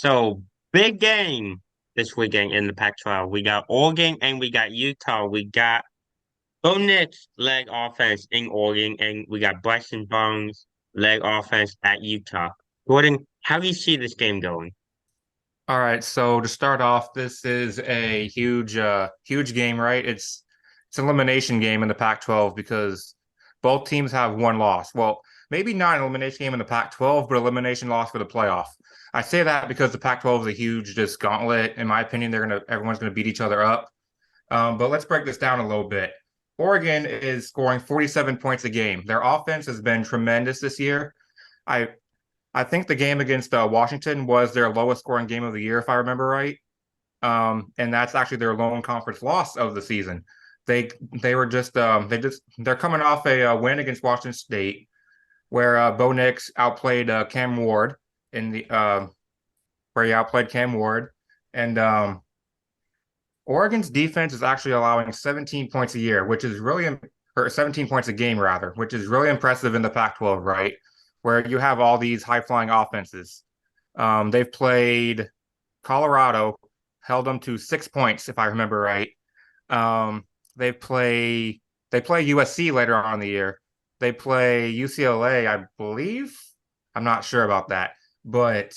So big game this weekend in the Pac-12. We got Oregon and we got Utah. We got Bo Nix leg offense in Oregon, and we got Bryson Barnes leg offense at Utah. Gordon, how do you see this game going? All right, so to start off, this is a huge game, right? It's an elimination game in the Pac-12 because both teams have one loss. Well, maybe not an elimination game in the Pac-12, but elimination loss for the playoff. I say that because the Pac-12 is a huge just gauntlet. In my opinion, everyone's gonna beat each other up. But let's break this down a little bit. Oregon is scoring 47 points a game. Their offense has been tremendous this year. I I think the game against Washington was their lowest scoring game of the year, if I remember right. And that's actually their lone conference loss of the season. They were just they're coming off a win against Washington State, where Bo Nix outplayed Cam Ward in the where he outplayed Cam Ward, and Oregon's defense is actually allowing 17 points a year, which is really or 17 points a game rather, which is really impressive in the Pac-12, right? Where you have all these high-flying offenses. They've played Colorado, held them to 6 points, if I remember right. Um, they play USC later on in the year. They play UCLA, I believe. I'm not sure about that, but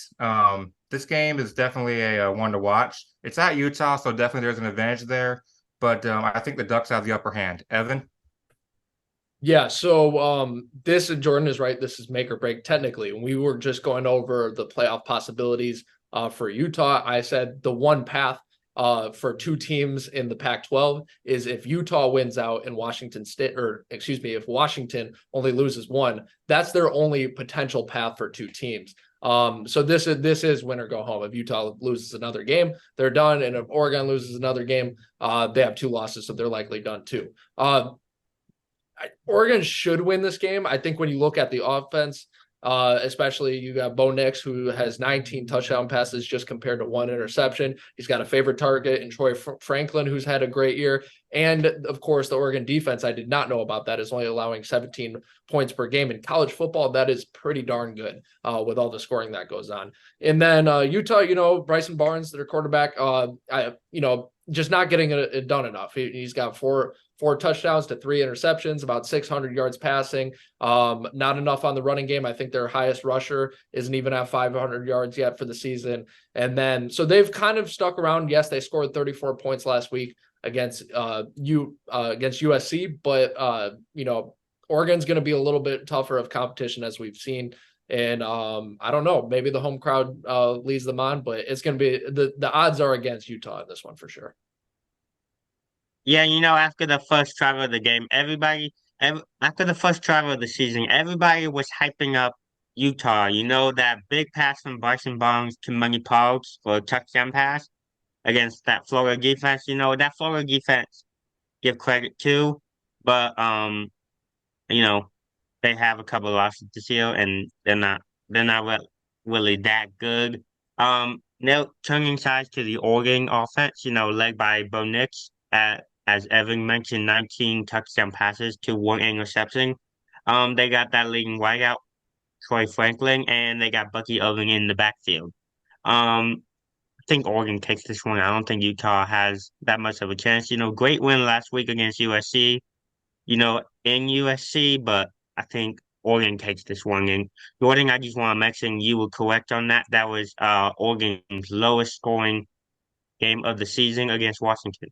this game is definitely a one to watch. It's at Utah, so definitely there's an advantage there. But I think the Ducks have the upper hand. Evan? Yeah, so this Jordan is right. This is make or break technically. And we were just going over the playoff possibilities for Utah. I said the one path for two teams in the Pac-12 is if Utah wins out and Washington State, or excuse me, if Washington only loses one, that's their only potential path for two teams. So this is win or go home. If Utah loses another game, they're done, and if Oregon loses another game, they have two losses, so they're likely done too. Oregon should win this game. I think when you look at the offense, especially you got Bo Nix, who has 19 touchdown passes just compared to one interception. He's got a favorite target in Troy Franklin, who's had a great year. And of course, the Oregon defense, I did not know about that, is only allowing 17 points per game in college football. That is pretty darn good with all the scoring that goes on. And then Utah, Bryson Barnes, their quarterback, just not getting it done enough. He's got four touchdowns to three interceptions, about 600 yards passing. Not enough on the running game. I think their highest rusher isn't even at 500 yards yet for the season. And then, so they've kind of stuck around. Yes, they scored 34 points last week against USC, but Oregon's going to be a little bit tougher of competition as we've seen. And I don't know, maybe the home crowd leads them on, but it's going to be the odds are against Utah in this one for sure. Yeah, after the first drive of the game, after the first drive of the season, everybody was hyping up Utah. That big pass from Bryson Barnes to Money Parks for a touchdown pass against that Florida defense. That Florida defense give credit to, but you know, they have a couple of losses this year, and they're not really that good. Now turning sides to the Oregon offense, led by Bo Nix as Evan mentioned, 19 touchdown passes to one interception. They got that leading wideout, Troy Franklin, and they got Bucky Irving in the backfield. I think Oregon takes this one. I don't think Utah has that much of a chance. Great win last week against USC, in USC, but I think Oregon takes this one. And Jordan, I just want to mention you were correct on that. That was Oregon's lowest scoring game of the season against Washington.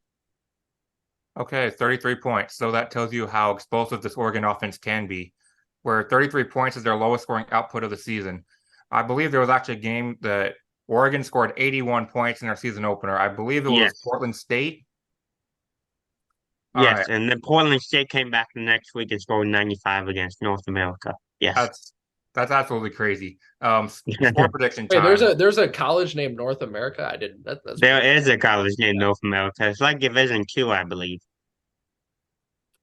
Okay, 33 points. So that tells you how explosive this Oregon offense can be, where 33 points is their lowest scoring output of the season. I believe there was actually a game that Oregon scored 81 points in their season opener. I believe it was Yes. Portland State. All right, Yes, and then Portland State came back the next week and scored 95 against North America. Yes. that's that's absolutely crazy. Score prediction Wait, there's time. a college named North America. I didn't. That's There pretty. is a college named North America. It's like Division Two, I believe.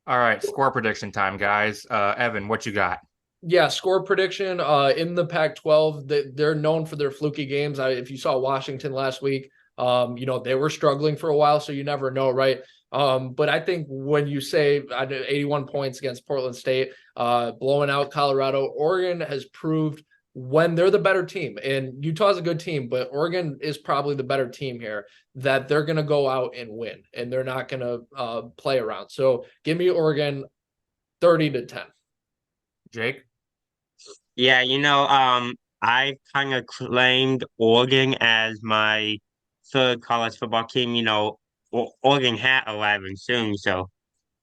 All right, score prediction time, guys. Evan, what you got? Yeah, score prediction in the Pac-12, they're known for their fluky games. If you saw Washington last week, they were struggling for a while, so you never know, right? But I think when you say 81 points against Portland State, blowing out Colorado, Oregon has proved when they're the better team, and Utah's a good team, but Oregon is probably the better team here, that they're going to go out and win, and they're not going to play around. So give me Oregon 30-10. Jake? Yeah, I kind of claimed Oregon as my third college football team. Oregon had 11 soon, so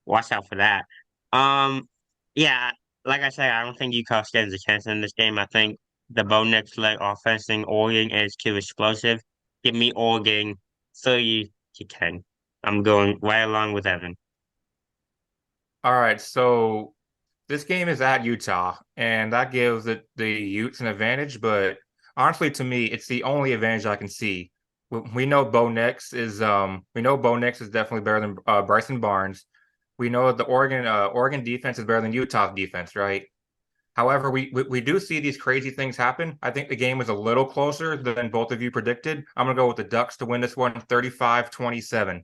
watch out for that. Um, yeah, like I said, I don't think Utah stands a chance in this game. I think the Bo Nix led offense in Oregon is too explosive. Give me Oregon 30-10. I'm going right along with Evan. All right, so this game is at Utah, and that gives the Utes an advantage, but honestly, to me, it's the only advantage I can see. We know Bo Nix is definitely better than Bryson Barnes. We know the Oregon defense is better than Utah's defense, right? However, we do see these crazy things happen. I think the game was a little closer than both of you predicted. I'm gonna go with the Ducks to win this one 35-27.